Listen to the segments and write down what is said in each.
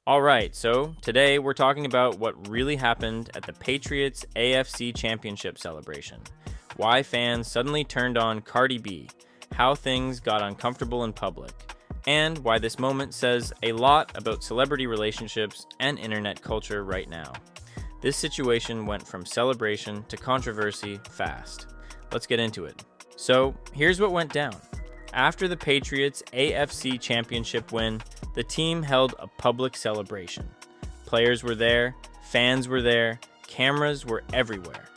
Alright, so today we're talking about what really happened at the Patriots AFC Championship celebration. Why fans suddenly turned on Cardi B, how things got uncomfortable in public, and why this moment says a lot about celebrity relationships and internet culture right now. This situation went from celebration to controversy fast. Let's get into it. So, here's what went down. After the Patriots' AFC Championship win, the team held a public celebration. Players were there, fans were there, cameras were everywhere.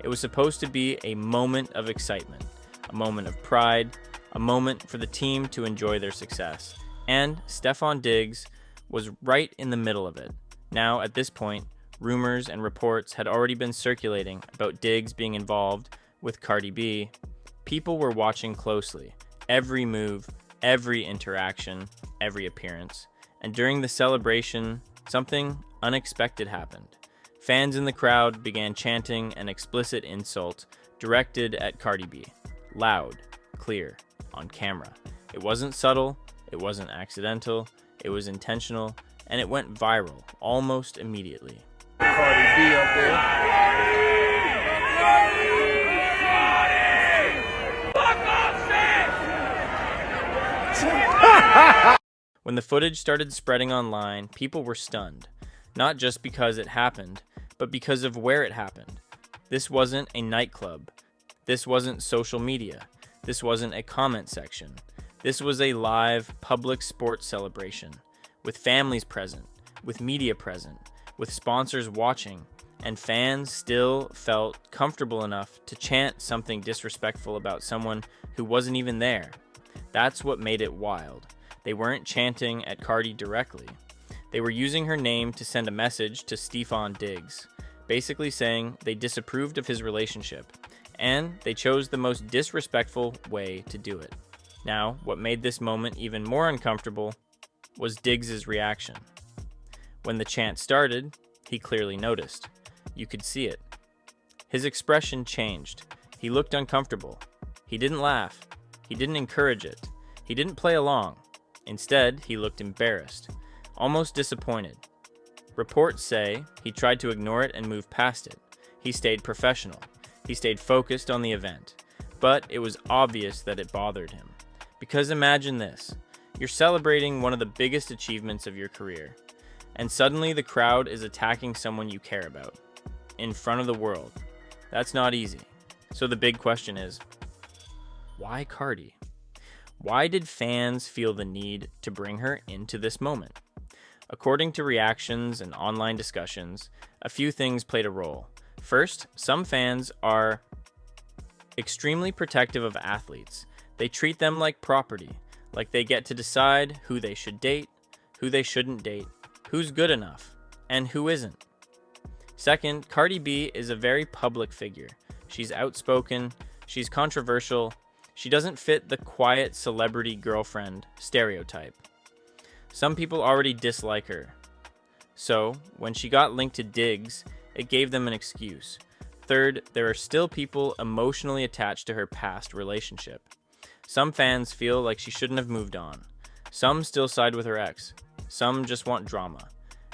It was supposed to be a moment of excitement, a moment of pride, a moment for the team to enjoy their success. And Stefon Diggs was right in the middle of it. Now, at this point, rumors and reports had already been circulating about Diggs being involved with Cardi B. People were watching closely. Every move, every interaction, every appearance. And during the celebration, something unexpected happened. Fans in the crowd began chanting an explicit insult directed at Cardi B. Loud, clear, on camera. It wasn't subtle, it wasn't accidental, it was intentional, and it went viral almost immediately. Cardi B up there. When the footage started spreading online, people were stunned. Not just because it happened, but because of where it happened. This wasn't a nightclub. This wasn't social media. This wasn't a comment section. This was a live, public sports celebration, with families present, with media present, with sponsors watching, and fans still felt comfortable enough to chant something disrespectful about someone who wasn't even there. That's what made it wild. They weren't chanting at Cardi directly. They were using her name to send a message to Stefon Diggs, basically saying they disapproved of his relationship, and they chose the most disrespectful way to do it. Now, what made this moment even more uncomfortable was Diggs' reaction. When the chant started, he clearly noticed. You could see it. His expression changed. He looked uncomfortable. He didn't laugh. He didn't encourage it. He didn't play along. Instead, he looked embarrassed, almost disappointed. Reports say he tried to ignore it and move past it. He stayed professional. He stayed focused on the event. But it was obvious that it bothered him. Because imagine this. You're celebrating one of the biggest achievements of your career. And suddenly the crowd is attacking someone you care about. In front of the world. That's not easy. So the big question is, why Cardi? Why did fans feel the need to bring her into this moment? According to reactions and online discussions, a few things played a role. First, some fans are extremely protective of athletes. They treat them like property, like they get to decide who they should date, who they shouldn't date, who's good enough, and who isn't. Second, Cardi B is a very public figure. She's outspoken, she's controversial. She doesn't fit the quiet celebrity girlfriend stereotype. Some people already dislike her. So, when she got linked to Diggs, it gave them an excuse. Third, there are still people emotionally attached to her past relationship. Some fans feel like she shouldn't have moved on. Some still side with her ex. Some just want drama.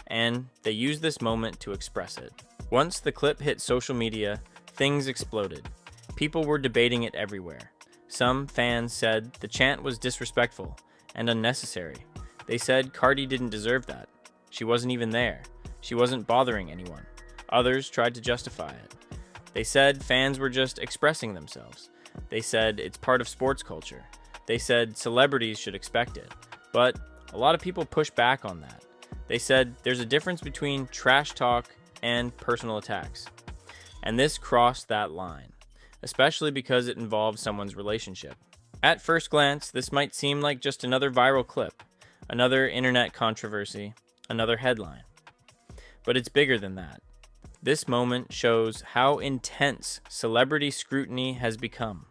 And they use this moment to express it. Once the clip hit social media, things exploded. People were debating it everywhere. Some fans said the chant was disrespectful and unnecessary. They said Cardi didn't deserve that. She wasn't even there. She wasn't bothering anyone. Others tried to justify it. They said fans were just expressing themselves. They said it's part of sports culture. They said celebrities should expect it. But a lot of people pushed back on that. They said there's a difference between trash talk and personal attacks. And this crossed that line, especially because it involves someone's relationship. At first glance, this might seem like just another viral clip, another internet controversy, another headline. But it's bigger than that. This moment shows how intense celebrity scrutiny has become.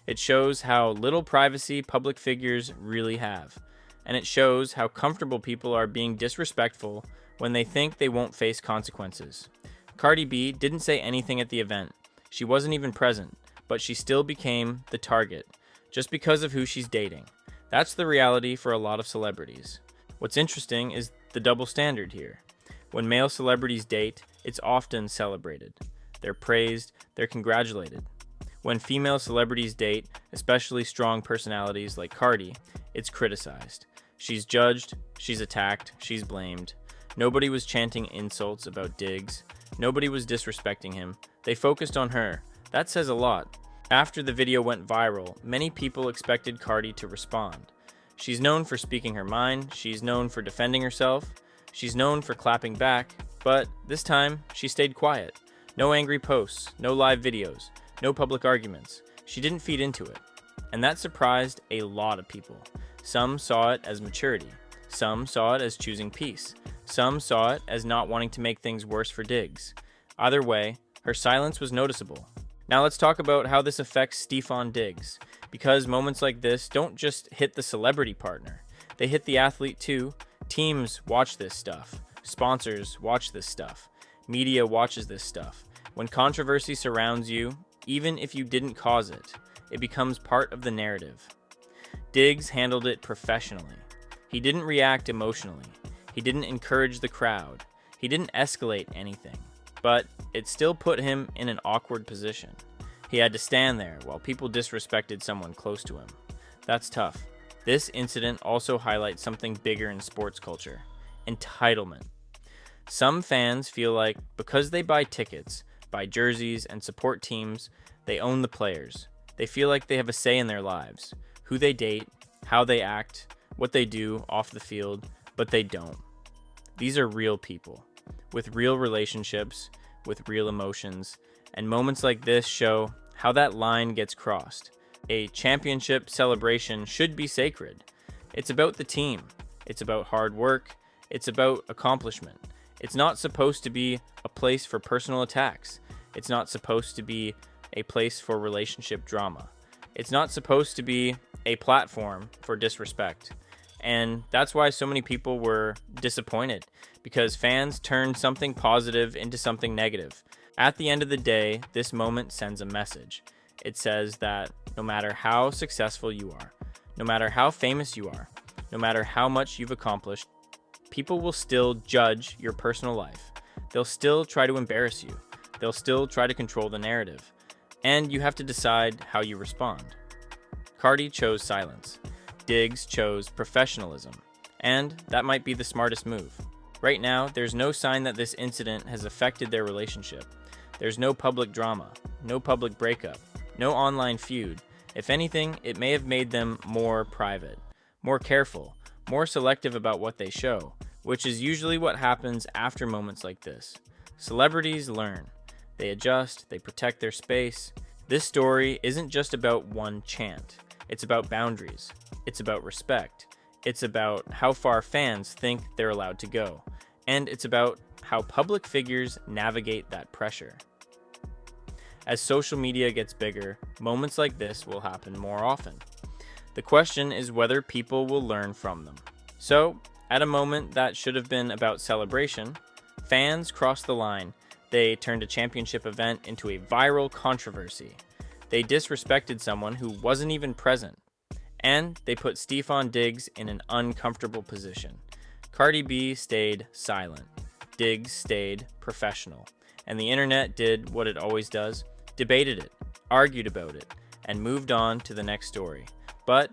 It shows how little privacy public figures really have. And it shows how comfortable people are being disrespectful when they think they won't face consequences. Cardi B didn't say anything at the event. She wasn't even present, but she still became the target, just because of who she's dating. That's the reality for a lot of celebrities. What's interesting is the double standard here. When male celebrities date, it's often celebrated. They're praised, they're congratulated. When female celebrities date, especially strong personalities like Cardi, it's criticized. She's judged, she's attacked, she's blamed. Nobody was chanting insults about Diggs. Nobody was disrespecting him. They focused on her. That says a lot. After the video went viral, many people expected Cardi to respond. She's known for speaking her mind, she's known for defending herself, she's known for clapping back, but this time she stayed quiet. No angry posts, no live videos, no public arguments. She didn't feed into it. And that surprised a lot of people. Some saw it as maturity. Some saw it as choosing peace. Some saw it as not wanting to make things worse for Diggs. Either way, her silence was noticeable. Now let's talk about how this affects Stefon Diggs, because moments like this don't just hit the celebrity partner. They hit the athlete too. Teams watch this stuff. Sponsors watch this stuff. Media watches this stuff. When controversy surrounds you, even if you didn't cause it, it becomes part of the narrative. Diggs handled it professionally. He didn't react emotionally. He didn't encourage the crowd. He didn't escalate anything. But it still put him in an awkward position. He had to stand there while people disrespected someone close to him. That's tough. This incident also highlights something bigger in sports culture: entitlement. Some fans feel like because they buy tickets, buy jerseys, and support teams, they own the players. They feel like they have a say in their lives, who they date, how they act, what they do off the field, but they don't. These are real people, with real relationships, with real emotions, and moments like this show how that line gets crossed. A championship celebration should be sacred. It's about the team. It's about hard work. It's about accomplishment. It's not supposed to be a place for personal attacks. It's not supposed to be a place for relationship drama. It's not supposed to be a platform for disrespect. And that's why so many people were disappointed, because fans turned something positive into something negative. At the end of the day, this moment sends a message. It says that no matter how successful you are, no matter how famous you are, no matter how much you've accomplished, people will still judge your personal life. They'll still try to embarrass you. They'll still try to control the narrative. And you have to decide how you respond. Cardi chose silence. Diggs chose professionalism. And that might be the smartest move. Right now, there's no sign that this incident has affected their relationship. There's no public drama, no public breakup, no online feud. If anything, it may have made them more private, more careful, more selective about what they show, which is usually what happens after moments like this. Celebrities learn. They adjust, they protect their space. This story isn't just about one chant. It's about boundaries. It's about respect. It's about how far fans think they're allowed to go. And it's about how public figures navigate that pressure. As social media gets bigger, moments like this will happen more often. The question is whether people will learn from them. So, at a moment that should have been about celebration, fans crossed the line. They turned a championship event into a viral controversy. They disrespected someone who wasn't even present. And they put Stefon Diggs in an uncomfortable position. Cardi B stayed silent. Diggs stayed professional. And the internet did what it always does: debated it, argued about it, and moved on to the next story. But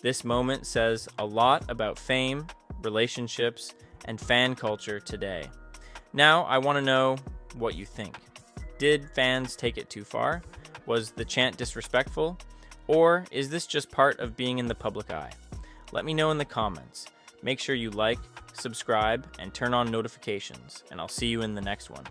this moment says a lot about fame, relationships, and fan culture today. Now, I want to know what you think. Did fans take it too far? Was the chant disrespectful? Or is this just part of being in the public eye? Let me know in the comments. Make sure you like, subscribe, and turn on notifications, and I'll see you in the next one.